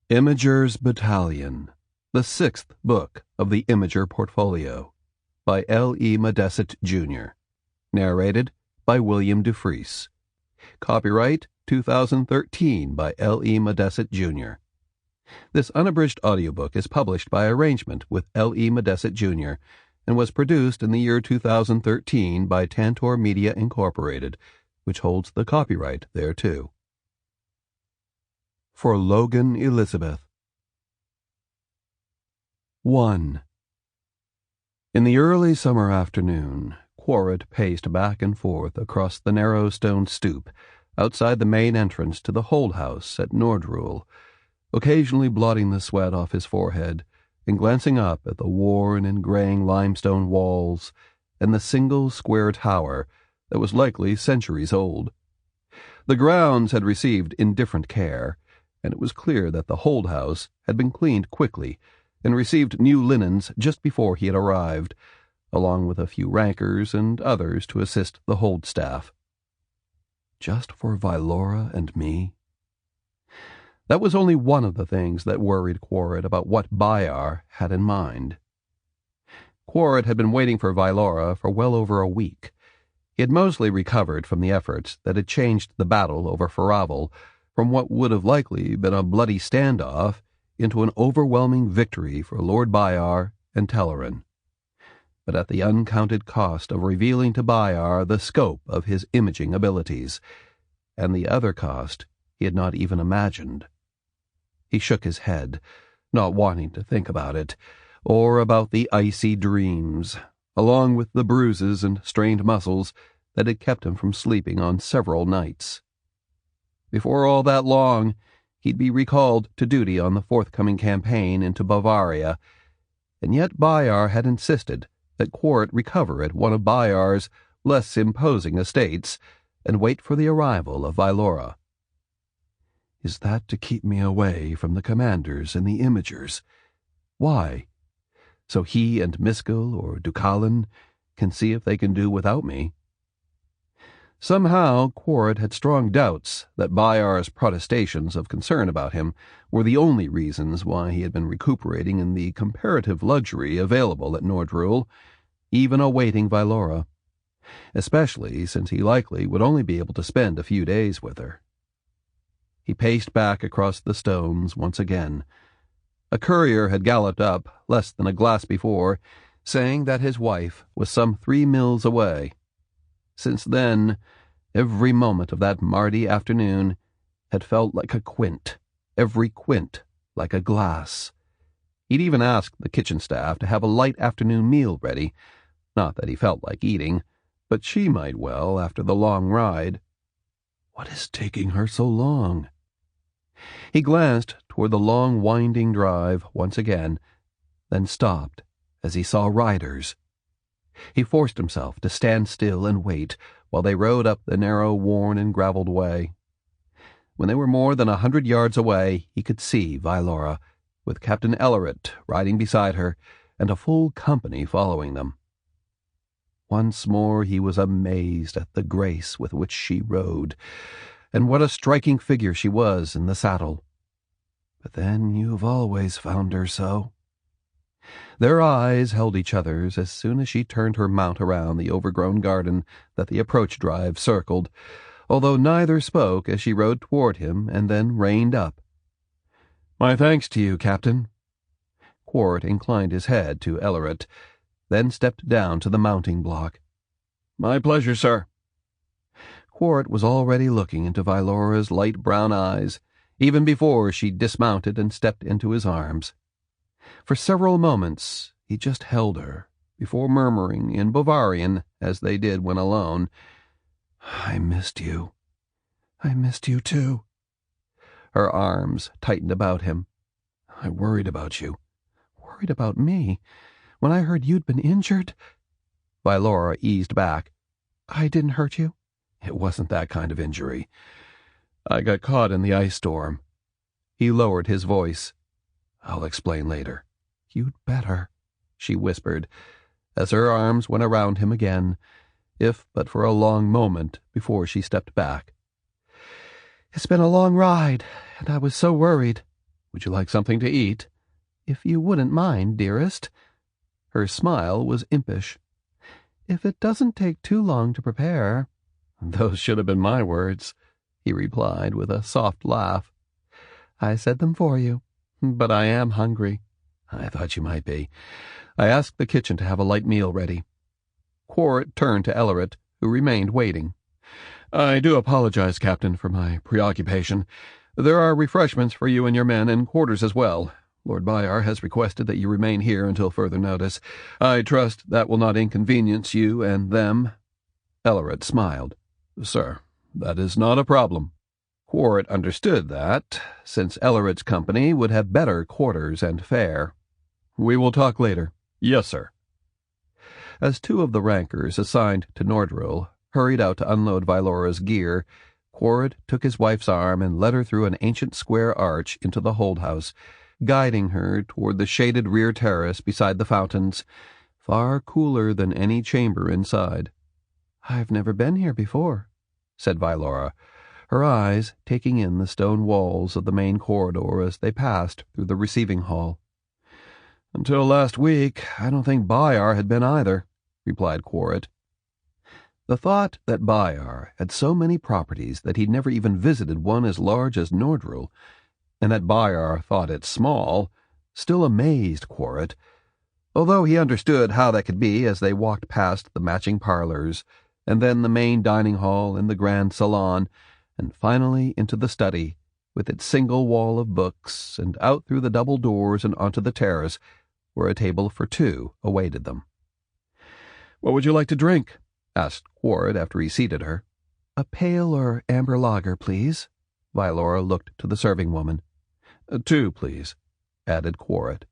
Imager's Battalion, the sixth book of the Imager Portfolio, by L.E. Modesitt, Jr., narrated by William Dufris. Copyright 2013 by L.E. Modesitt, Jr. This unabridged audiobook is published by arrangement with L.E. Modesitt, Jr. and was produced in the year 2013 by Tantor Media Incorporated, which holds the copyright thereto. For Logan Elizabeth. 1. In the early summer afternoon, Quaeryt paced back and forth across the narrow stone stoop outside the main entrance to the hold house at Nordrule, occasionally blotting the sweat off his forehead and glancing up at the worn and graying limestone walls and the single square tower that was likely centuries old. The grounds had received indifferent care, and it was clear that the hold house had been cleaned quickly and received new linens just before he had arrived, along with a few rankers and others to assist the hold staff. Just for Vylora and me? That was only one of the things that worried Quaeryt about what Bhayar had in mind. Quaeryt had been waiting for Vylora for well over a week. He had mostly recovered from the efforts that had changed the battle over Faravel from what would have likely been a bloody standoff into an overwhelming victory for Lord Bhayar and Telaryn, but at the uncounted cost of revealing to Bhayar the scope of his imaging abilities, and the other cost he had not even imagined. He shook his head, not wanting to think about it, or about the icy dreams, along with the bruises and strained muscles that had kept him from sleeping on several nights. Before all that long, he'd be recalled to duty on the forthcoming campaign into Bovaria, and yet Bhayar had insisted that Quaeryt recover at one of Bhayar's less imposing estates and wait for the arrival of Vylora. Is that to keep me away from the commanders and the Imagers? Why? So he and Miskel or Dukalin can see if they can do without me. Somehow, Quaeryt had strong doubts that Bhayar's protestations of concern about him were the only reasons why he had been recuperating in the comparative luxury available at Nordrule, even awaiting Vylora, especially since he likely would only be able to spend a few days with her. He paced back across the stones once again. A courier had galloped up less than a glass before, saying that his wife was some 3 mills away. Since then, every moment of that Mardi afternoon had felt like a quint, every quint like a glass. He'd even asked the kitchen staff to have a light afternoon meal ready, not that he felt like eating, but she might well after the long ride. What is taking her so long? He glanced toward the long winding drive once again, then stopped as he saw riders. He forced himself to stand still and wait while they rode up the narrow, worn and gravelled way. When they were more than 100 yards away, he could see Vylora, with Captain Quaeryt riding beside her, and a full company following them. Once more he was amazed at the grace with which she rode, and what a striking figure she was in the saddle. But then you've always found her so. Their eyes held each other's as soon as she turned her mount around the overgrown garden that the approach drive circled, although neither spoke as she rode toward him and then reined up. "My thanks to you, Captain." Quaeryt inclined his head to Quaeryt, then stepped down to the mounting block. "My pleasure, sir." Quaeryt was already looking into Vylora's light brown eyes, even before she dismounted and stepped into his arms. For several moments he just held her, before murmuring in Bavarian, as they did when alone, "I missed you. I missed you too." Her arms tightened about him. "I worried about you." "Worried about me? When I heard you'd been injured?" Vylora eased back. "I didn't hurt you?" "It wasn't that kind of injury. I got caught in the ice storm." He lowered his voice. "I'll explain later." "You'd better," she whispered, as her arms went around him again, if but for a long moment before she stepped back. "It's been a long ride, and I was so worried." Would you like something to eat? If you wouldn't mind, dearest. Her smile was impish. If it doesn't take too long to prepare. Those should have been my words, he replied with a soft laugh. I said them for you, but I am hungry. I thought you might be. I asked the kitchen to have a light meal ready. Quaeryt turned to Telaryn, who remained waiting. I do apologize, Captain, for my preoccupation. There are refreshments for you and your men and quarters as well. Lord Bhayar has requested that you remain here until further notice. I trust that will not inconvenience you and them. Telaryn smiled. Sir, that is not a problem. Quaeryt understood that, since Telaryn's company would have better quarters and fare. We will talk later. Yes, sir. As two of the rankers assigned to Nordrul hurried out to unload Vylora's gear, Quaeryt took his wife's arm and led her through an ancient square arch into the hold house, guiding her toward the shaded rear terrace beside the fountains, far cooler than any chamber inside. I've never been here before, said Vylora, her eyes taking in the stone walls of the main corridor as they passed through the receiving hall. Until last week, I don't think Bhayar had been either, replied Quaeryt. The thought that Bhayar had so many properties that he'd never even visited one as large as Nordrul, and that Bhayar thought it small, still amazed Quaeryt, although he understood how that could be as they walked past the matching parlors, and then the main dining hall and the grand salon, and finally into the study, with its single wall of books, and out through the double doors and onto the terrace, where a table for two awaited them. "What would you like to drink?" asked Quaeryt after he seated her. "A pale or amber lager, please." Vylora looked to the serving woman. "Two, please," added Quaeryt.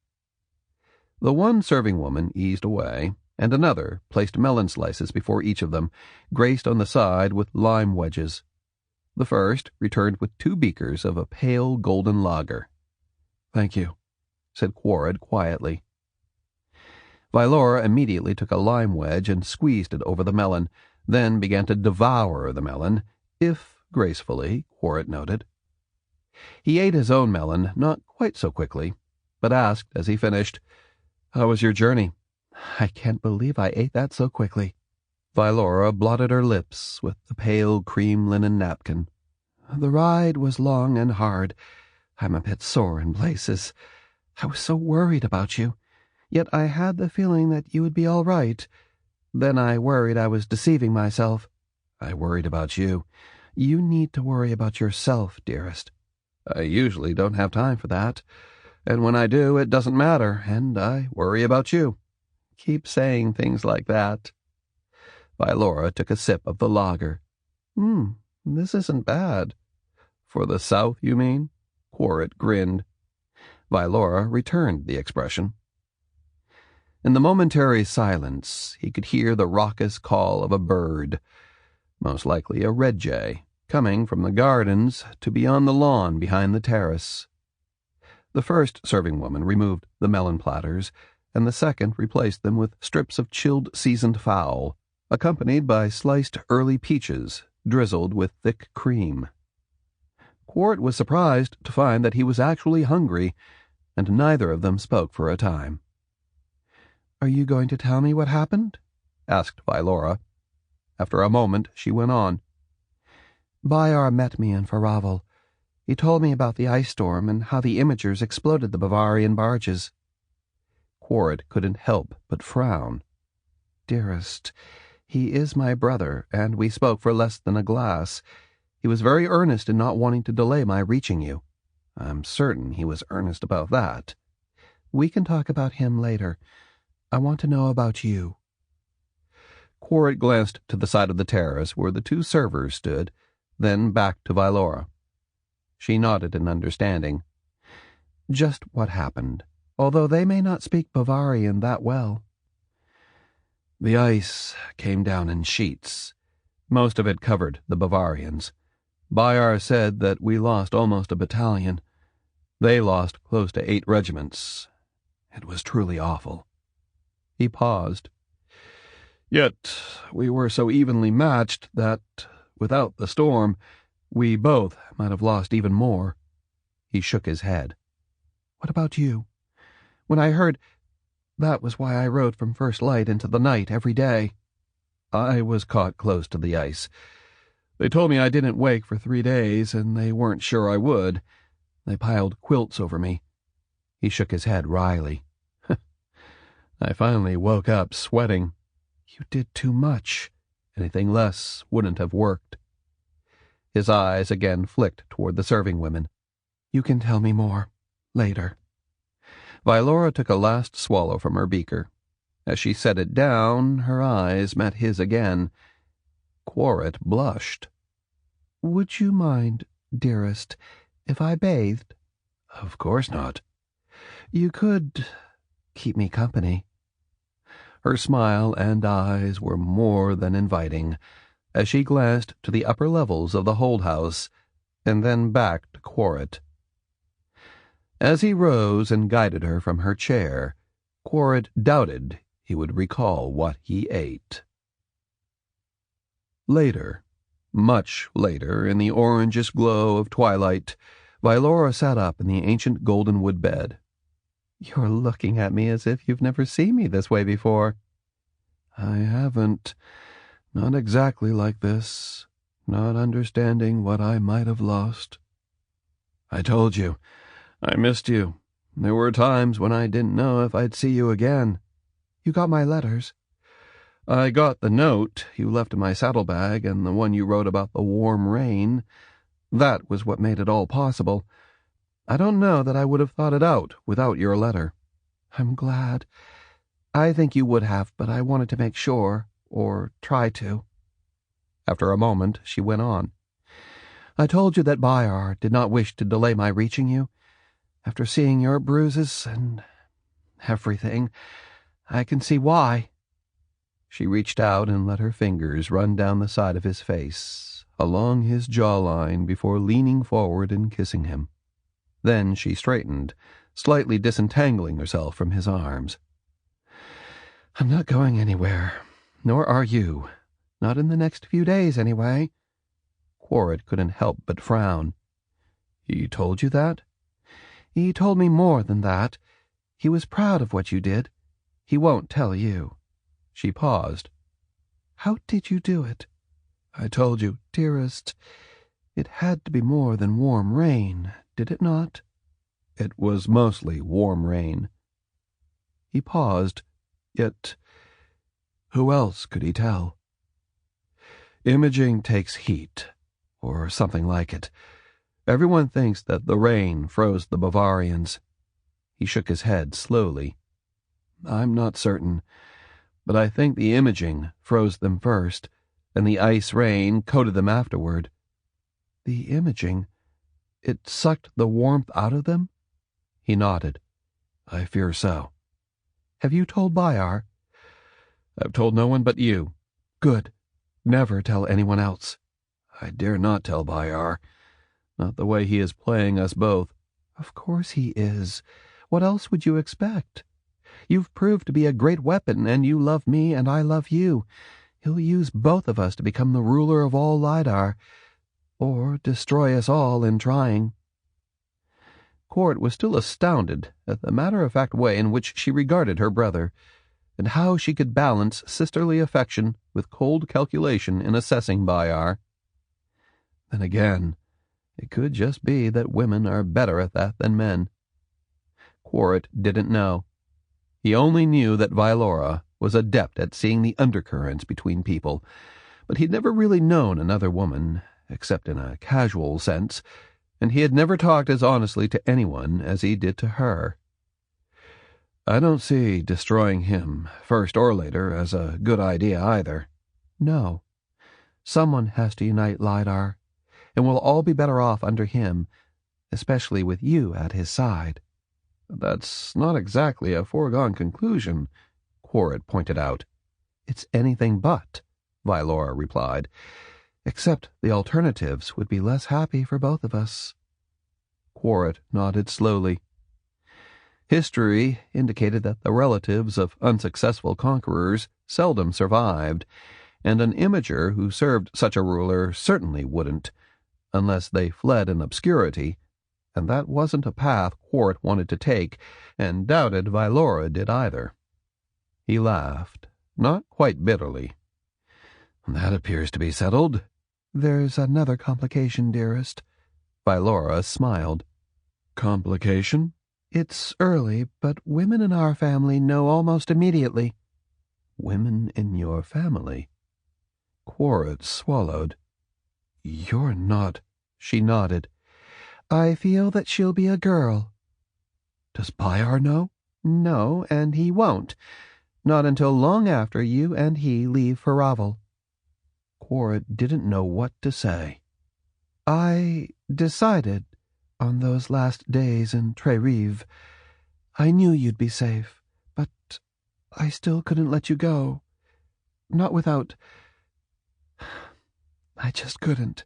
The one serving woman eased away, and another placed melon slices before each of them, graced on the side with lime wedges. The first returned with 2 beakers of a pale golden lager. "Thank you," said Quaeryt quietly. Vylora immediately took a lime wedge and squeezed it over the melon, then began to devour the melon, if gracefully, Quaeryt noted. He ate his own melon not quite so quickly, but asked as he finished, "How was your journey?" "I can't believe I ate that so quickly." Vylora blotted her lips with the pale cream linen napkin. "The ride was long and hard. I'm a bit sore in places. I was so worried about you. Yet I had the feeling that you would be all right. Then I worried I was deceiving myself." "I worried about you." "You need to worry about yourself, dearest." "I usually don't have time for that. And when I do, it doesn't matter, and I worry about you." "Keep saying things like that." Vylora took a sip of the lager. This isn't bad." "For the South, you mean?" Quaeryt grinned. Vylora returned the expression. In the momentary silence, he could hear the raucous call of a bird, most likely a red jay, coming from the gardens to be on the lawn behind the terrace. The first serving woman removed the melon platters, and the second replaced them with strips of chilled seasoned fowl, accompanied by sliced early peaches drizzled with thick cream. Quaeryt was surprised to find that he was actually hungry, and neither of them spoke for a time. "Are you going to tell me what happened?" asked Vylora. After a moment, she went on. "Bhayar met me in Faraval. He told me about the ice storm and how the imagers exploded the Bavarian barges." Quaeryt couldn't help but frown. "Dearest, he is my brother, and we spoke for less than a glass. He was very earnest in not wanting to delay my reaching you." "I'm certain he was earnest about that." "We can talk about him later. I want to know about you." Quaeryt glanced to the side of the terrace where the 2 servers stood, then back to Vylora. She nodded in understanding. "Just what happened, although they may not speak Bavarian that well." "The ice came down in sheets. Most of it covered the Bavarians. Bhayar said that we lost almost a battalion. They lost close to 8 regiments. It was truly awful." He paused. "Yet we were so evenly matched that, without the storm, we both might have lost even more." He shook his head. What about you? When I heard, that was why I rode from first light into the night every day. I was caught close to the ice. They told me I didn't wake for 3 days, and they weren't sure I would. They piled quilts over me. He shook his head wryly. I finally woke up sweating. You did too much. Anything less wouldn't have worked. His eyes again flicked toward the serving women. You can tell me more. Later. Vylora took a last swallow from her beaker. As she set it down, her eyes met his again. Quaeryt blushed. Would you mind, dearest, if I bathed? Of course not. You could keep me company. Her smile and eyes were more than inviting as she glanced to the upper levels of the hold house and then back to Quaeryt. As he rose and guided her from her chair, Quaeryt doubted he would recall what he ate. Later, much later, in the orangish glow of twilight, Vylora sat up in the ancient golden-wood bed. You're looking at me as if you've never seen me this way before. I haven't. Not exactly like this. Not understanding what I might have lost. I told you. I missed you. There were times when I didn't know if I'd see you again. You got my letters? I got the note you left in my saddlebag and the one you wrote about the warm rain. That was what made it all possible. I don't know that I would have thought it out without your letter. I'm glad. I think you would have, but I wanted to make sure, or try to. After a moment, she went on. I told you that Bhayar did not wish to delay my reaching you. After seeing your bruises and everything, I can see why. She reached out and let her fingers run down the side of his face, along his jawline, before leaning forward and kissing him. Then she straightened, slightly disentangling herself from his arms. I'm not going anywhere, nor are you. Not in the next few days, anyway. Quaeryt couldn't help but frown. He told you that? He told me more than that. He was proud of what you did. He won't tell you. She paused. How did you do it? I told you. Dearest, it had to be more than warm rain, did it not? It was mostly warm rain. He paused, yet who else could he tell? Imaging takes heat, or something like it. Everyone thinks that the rain froze the Bavarians. He shook his head slowly. I'm not certain, but I think the imaging froze them first, and the ice rain coated them afterward. The imaging? It sucked the warmth out of them? He nodded. I fear so. Have you told Bhayar? I've told no one but you. Good. Never tell anyone else. I dare not tell Bhayar. Not the way he is playing us both. Of course he is. What else would you expect? You've proved to be a great weapon, and you love me, and I love you. He'll use both of us to become the ruler of all Lidar, or destroy us all in trying. Quaeryt was still astounded at the matter-of-fact way in which she regarded her brother, and how she could balance sisterly affection with cold calculation in assessing Bhayar. Then again, it could just be that women are better at that than men. Quaeryt didn't know. He only knew that Vylora was adept at seeing the undercurrents between people, but he'd never really known another woman, except in a casual sense, and he had never talked as honestly to anyone as he did to her. I don't see destroying him, first or later, as a good idea either. No. Someone has to unite Lidar, and we'll all be better off under him, especially with you at his side. That's not exactly a foregone conclusion, Quaeryt pointed out. It's anything but, Vylora replied, except the alternatives would be less happy for both of us. Quaeryt nodded slowly. History indicated that the relatives of unsuccessful conquerors seldom survived, and an imager who served such a ruler certainly wouldn't, unless they fled in obscurity, and that wasn't a path Quaeryt wanted to take, and doubted Vylora did either. He laughed, not quite bitterly. "That appears to be settled." "There's another complication, dearest." Vylora smiled. "Complication?" "It's early, but women in our family know almost immediately." "Women in your family?" Quaeryt swallowed. "You're not—" She nodded. "I feel that she'll be a girl." "Does Bhayar know?" "No, and he won't. Not until long after you and he leave for Ravel." Quaeryt didn't know what to say. "I decided, on those last days in Trerive, I knew you'd be safe, but I still couldn't let you go. Not without... I just couldn't."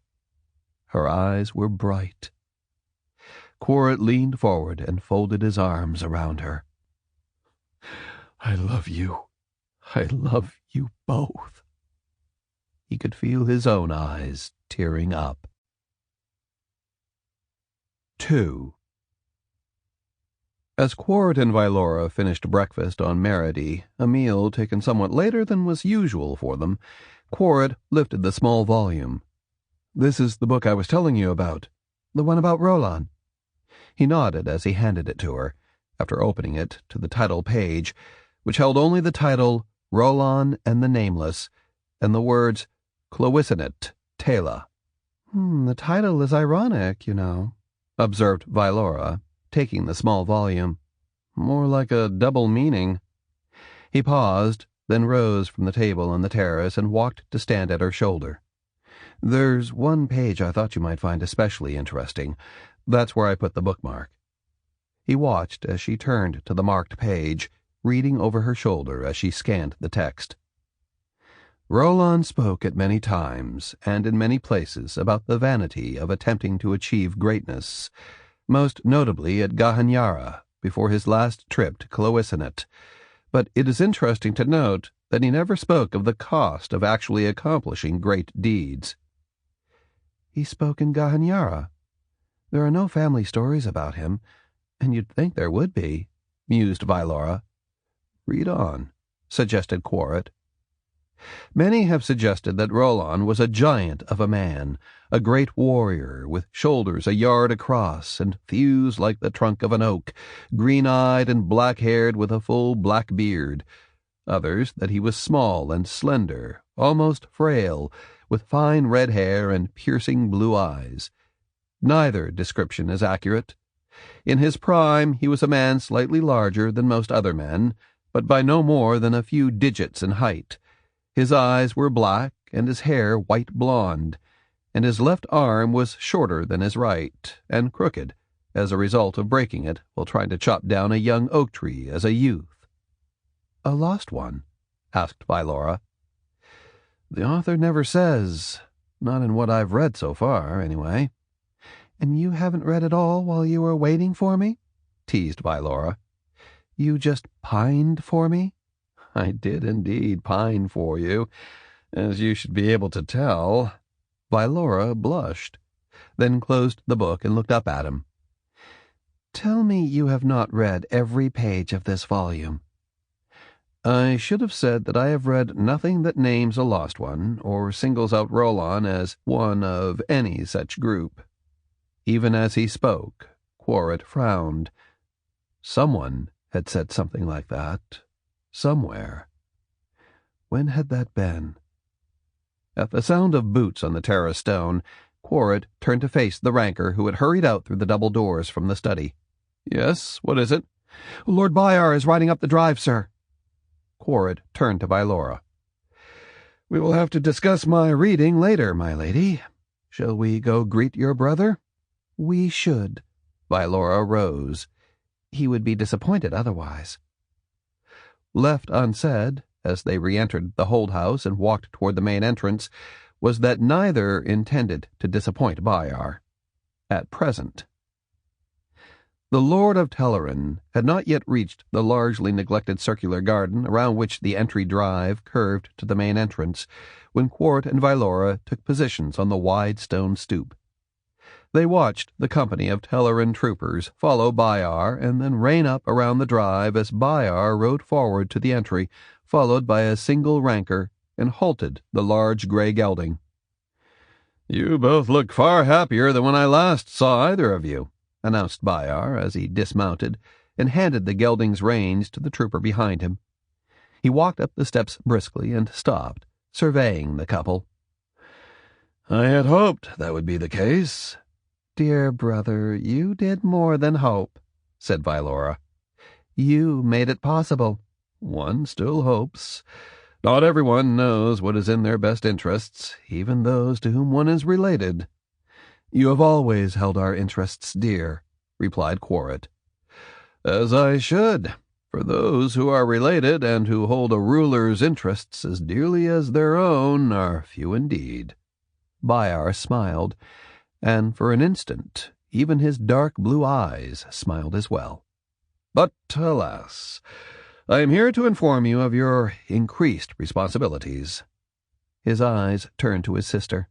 Her eyes were bright. Quaeryt leaned forward and folded his arms around her. "I love you. I love you both." He could feel his own eyes tearing up. 2. As Quaeryt and Vylora finished breakfast on Meredy, a meal taken somewhat later than was usual for them, Quaeryt lifted the small volume. "This is the book I was telling you about." "The one about Roland?" He nodded as he handed it to her, after opening it to the title page, which held only the title Roland and the Nameless, and the words Quaeryt, Tela. The title is ironic, you know," observed Vylora, taking the small volume. "More like a double meaning." He paused, then rose from the table on the terrace and walked to stand at her shoulder. "There's one page I thought you might find especially interesting. That's where I put the bookmark." He watched as she turned to the marked page, reading over her shoulder as she scanned the text. Roland spoke at many times and in many places about the vanity of attempting to achieve greatness, most notably at Gahanyara before his last trip to Quaeryt, but it is interesting to note that he never spoke of the cost of actually accomplishing great deeds. "He spoke in Gahanyara. There are no family stories about him, and you'd think there would be," mused Vylora. "Read on," suggested Quaeryt. Many have suggested that Roland was a giant of a man, a great warrior, with shoulders a yard across, and thews like the trunk of an oak, green-eyed and black-haired with a full black beard. Others that he was small and slender, almost frail, with fine red hair and piercing blue eyes. Neither description is accurate. In his prime he was a man slightly larger than most other men, but by no more than a few digits in height. His eyes were black and his hair white blonde, and his left arm was shorter than his right, and crooked, as a result of breaking it while trying to chop down a young oak tree as a youth. "A lost one?" asked Vylora. "The author never says, not in what I've read so far, anyway." "And you haven't read it all while you were waiting for me?" teased Vylora. "You just pined for me?" "I did indeed pine for you, as you should be able to tell." Vylora blushed, then closed the book and looked up at him. "Tell me you have not read every page of this volume." "I should have said that I have read nothing that names a lost one, or singles out Roland as one of any such group." Even as he spoke, Quaeryt frowned. Someone had said something like that, somewhere. When had that been? At the sound of boots on the terrace stone, Quaeryt turned to face the ranker who had hurried out through the double doors from the study. "Yes, what is it?" "Lord Bhayar is riding up the drive, sir." Quaeryt turned to Vylora. "We will have to discuss my reading later, my lady. Shall we go greet your brother?" "We should." Vylora rose. "He would be disappointed otherwise." Left unsaid, as they re-entered the hold house and walked toward the main entrance, was that neither intended to disappoint Bhayar. At present. The Lord of Telaryn had not yet reached the largely neglected circular garden around which the entry drive curved to the main entrance, when Quaeryt and Vylora took positions on the wide stone stoop. They watched the company of Telaryn troopers follow Bhayar and then rein up around the drive as Bhayar rode forward to the entry, followed by a single ranker, and halted the large grey gelding. "You both look far happier than when I last saw either of you," announced Bhayar as he dismounted and handed the gelding's reins to the trooper behind him. He walked up the steps briskly and stopped, surveying the couple. "I had hoped that would be the case." "Dear brother, you did more than hope," said Vailora. "You made it possible." "One still hopes. Not everyone knows what is in their best interests, even those to whom one is related." "You have always held our interests dear," replied Quaeryt. "As I should, for those who are related and who hold a ruler's interests as dearly as their own are few indeed." Bhayar smiled, and for an instant even his dark blue eyes smiled as well. "But, alas, I am here to inform you of your increased responsibilities." His eyes turned to his sister.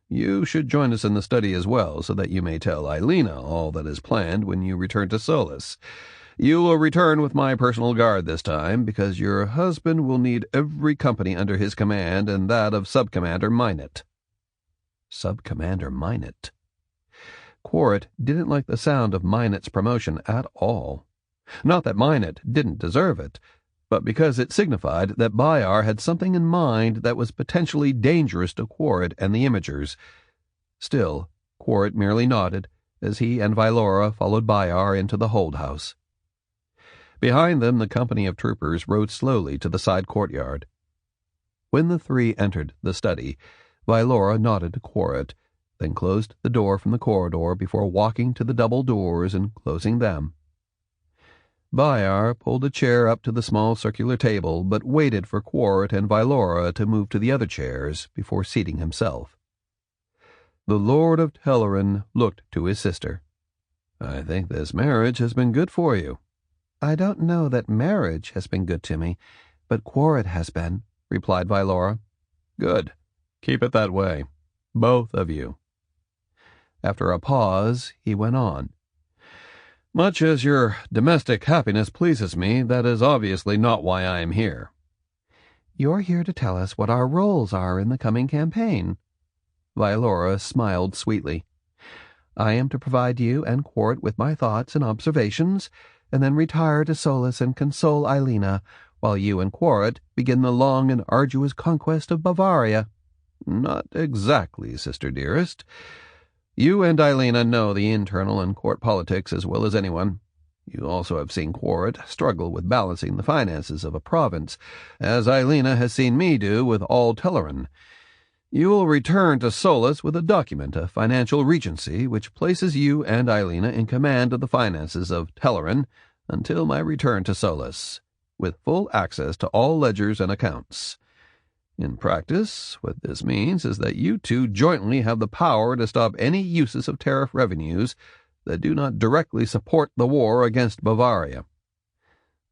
"You should join us in the study as well, so that you may tell Ailina all that is planned when you return to Solus. You will return with my personal guard this time, because your husband will need every company under his command and that of subcommander Minot." Subcommander Minot. Quaeryt didn't like the sound of Minot's promotion at all. Not that Minot didn't deserve it, but because it signified that Bhayar had something in mind that was potentially dangerous to Quaeryt and the Imagers. Still, Quaeryt merely nodded as he and Vailora followed Bhayar into the hold house. Behind them, the company of troopers rode slowly to the side courtyard. When the three entered the study, Vailora nodded to Quaeryt, then closed the door from the corridor before walking to the double doors and closing them. Bhayar pulled a chair up to the small circular table, but waited for Quaeryt and Vailora to move to the other chairs before seating himself. The Lord of Telaryn looked to his sister. "I think this marriage has been good for you." "I don't know that marriage has been good to me, but Quaeryt has been," replied Vailora. "Good. Keep it that way. Both of you." After a pause, he went on. "Much as your domestic happiness pleases me, that is obviously not why I am here." "You're here to tell us what our roles are in the coming campaign." Vailora smiled sweetly. "I am to provide you and Quaeryt with my thoughts and observations, and then retire to Solus and console Ailina, while you and Quaeryt begin the long and arduous conquest of Bovaria." "Not exactly, sister dearest. You and Ailina know the internal and court politics as well as anyone. You also have seen Quaeryt struggle with balancing the finances of a province, as Ailina has seen me do with all Telaryn. You will return to Solus with a document, a financial regency, which places you and Ailina in command of the finances of Telaryn until my return to Solus, with full access to all ledgers and accounts. In practice, what this means is that you two jointly have the power to stop any uses of tariff revenues that do not directly support the war against Bovaria.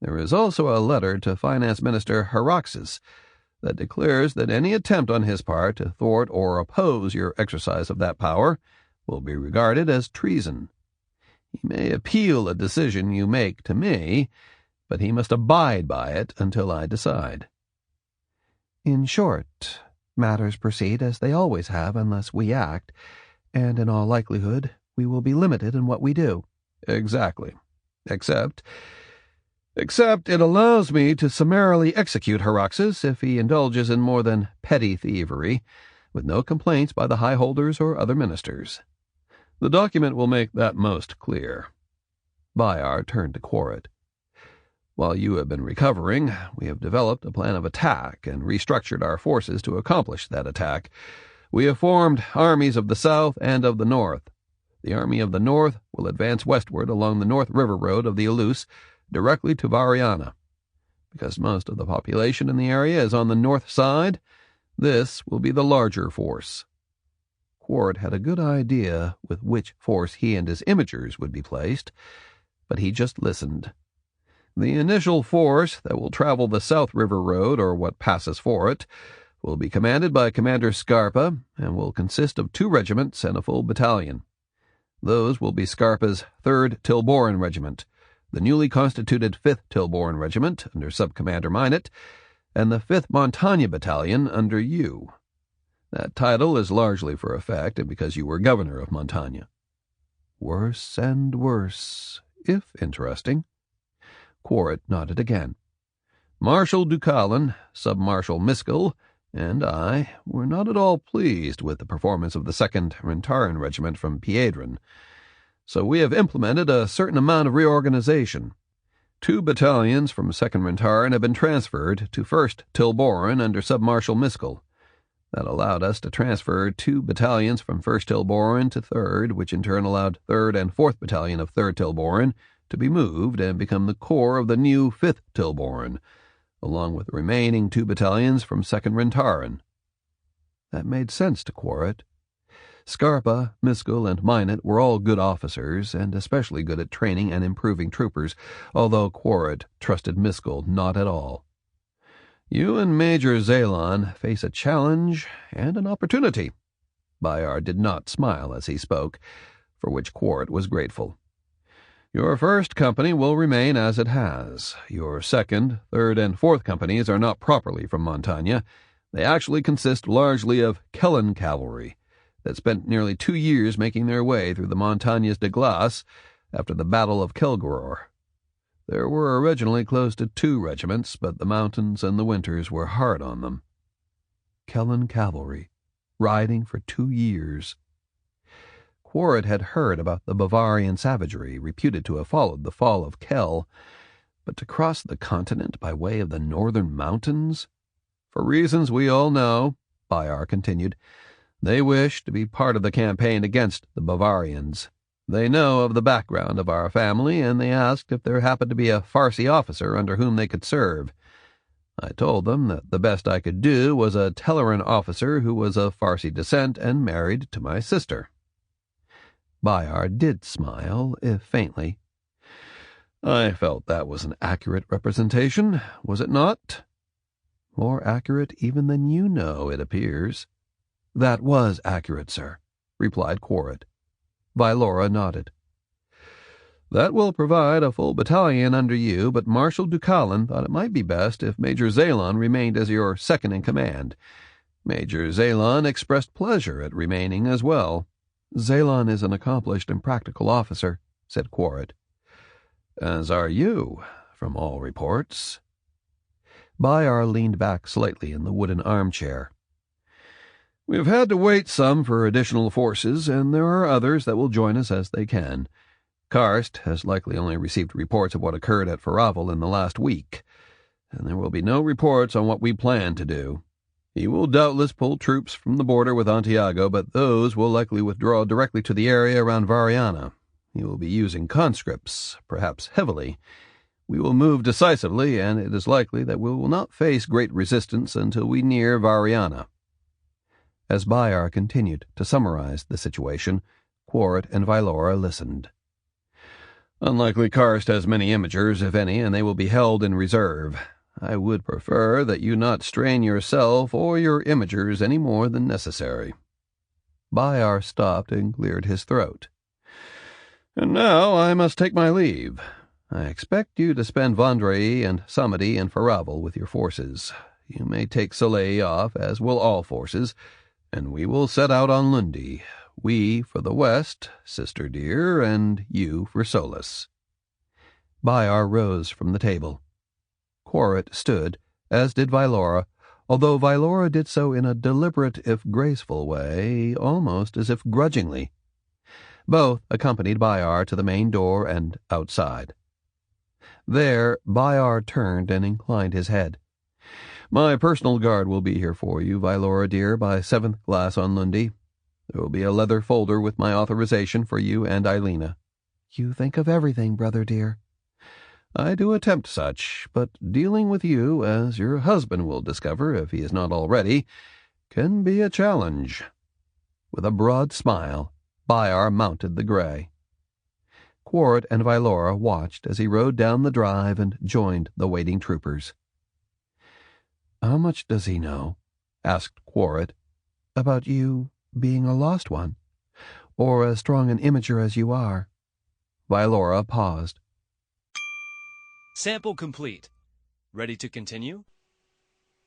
There is also a letter to Finance Minister Heraxes that declares that any attempt on his part to thwart or oppose your exercise of that power will be regarded as treason. He may appeal a decision you make to me, but he must abide by it until I decide." "In short, matters proceed as they always have unless we act, and in all likelihood we will be limited in what we do." "Exactly. Except it allows me to summarily execute Heraxes if he indulges in more than petty thievery, with no complaints by the high holders or other ministers. The document will make that most clear." Bhayar turned to Quaeryt. "While you have been recovering, we have developed a plan of attack and restructured our forces to accomplish that attack. We have formed armies of the south and of the north. The army of the north will advance westward along the North River Road of the Alus directly to Variana. Because most of the population in the area is on the north side, this will be the larger force." Quaeryt had a good idea with which force he and his Imagers would be placed, but he just listened. "The initial force that will travel the South River Road, or what passes for it, will be commanded by Commander Scarpa and will consist of 2 regiments and a full battalion. Those will be Scarpa's 3rd Tilboran Regiment, the newly constituted 5th Tilboran Regiment under subcommander Minot, and the 5th Montagna Battalion under you. That title is largely for effect and because you were governor of Montagna. Worse and worse, if interesting. Quaeryt nodded again. Marshal Ducallan, Sub-Marshal Miskell, and I were not at all pleased with the performance of the 2nd Rentaran Regiment from Piedron, so we have implemented a certain amount of reorganization. 2 battalions from 2nd Rentaran have been transferred to 1st Tilboran under Sub-Marshal Miskell. That allowed us to transfer 2 battalions from 1st Tilboran to 3rd, which in turn allowed 3rd and 4th Battalion of 3rd Tilboran to be moved and become the core of the new 5th Tilboran, along with the remaining 2 battalions from 2nd Rentaran. That made sense to Quaeryt. Scarpa, Miskell, and Minot were all good officers, and especially good at training and improving troopers, although Quaeryt trusted Miskell not at all. You and Major Zalon face a challenge and an opportunity. Bhayar did not smile as he spoke, for which Quaeryt was grateful. Your 1st company will remain as it has. Your 2nd, 3rd, and 4th companies are not properly from Montagna. They actually consist largely of Kellan cavalry that spent nearly 2 years making their way through the Montagnes de Glace after the Battle of Kelgoror. There were originally close to 2 regiments, but the mountains and the winters were hard on them. Kellan cavalry, riding for 2 years. Quaeryt had heard about the Bavarian savagery reputed to have followed the fall of Kell, but to cross the continent by way of the northern mountains? For reasons we all know, Bhayar continued, they wish to be part of the campaign against the Bavarians. They know of the background of our family, and they asked if there happened to be a Farsi officer under whom they could serve. I told them that the best I could do was a Telaryn officer who was of Farsi descent and married to my sister. Bhayar did smile, if faintly. I felt that was an accurate representation, was it not? More accurate even than you know, it appears. That was accurate, sir, replied Quaeryt. Vylora nodded. That will provide a full battalion under you, but Marshal Ducallan thought it might be best if Major Zalon remained as your 2nd in command. Major Zalon expressed pleasure at remaining as well. Zalon is an accomplished and practical officer, said Quaeryt. As are you, from all reports. Bhayar leaned back slightly in the wooden armchair. We've had to wait some for additional forces, and there are others that will join us as they can. Karst has likely only received reports of what occurred at Faraval in the last week, and there will be no reports on what we plan to do. He will doubtless pull troops from the border with Antiago, but those will likely withdraw directly to the area around Variana. He will be using conscripts, perhaps heavily. We will move decisively, and it is likely that we will not face great resistance until we near Variana. As Bhayar continued to summarize the situation, Quaeryt and Vylora listened. Unlikely Karst has many imagers, if any, and they will be held in reserve. I would prefer that you not strain yourself or your imagers any more than necessary. Bhayar stopped and cleared his throat. And now I must take my leave. I expect you to spend Vendredi and Samedi in Faraval with your forces. You may take Soleil off, as will all forces, and we will set out on Lundi. We for the west, sister dear, and you for Solus. Bhayar rose from the table. Quaeryt stood, as did Vylora, although Vylora did so in a deliberate if graceful way, almost as if grudgingly. Both accompanied Bhayar to the main door and outside. There, Bhayar turned and inclined his head. My personal guard will be here for you, Vylora dear, by 7th glass on Lundi. There will be a leather folder with my authorization for you and Eilina. You think of everything, brother dear. I do attempt such, but dealing with you, as your husband will discover if he is not already, can be a challenge. With a broad smile, Bhayar mounted the grey. Quaeryt and Vylora watched as he rode down the drive and joined the waiting troopers. How much does he know, asked Quaeryt, about you being a lost one? or as strong an imager as you are." Vylora paused. Sample complete. Ready to continue?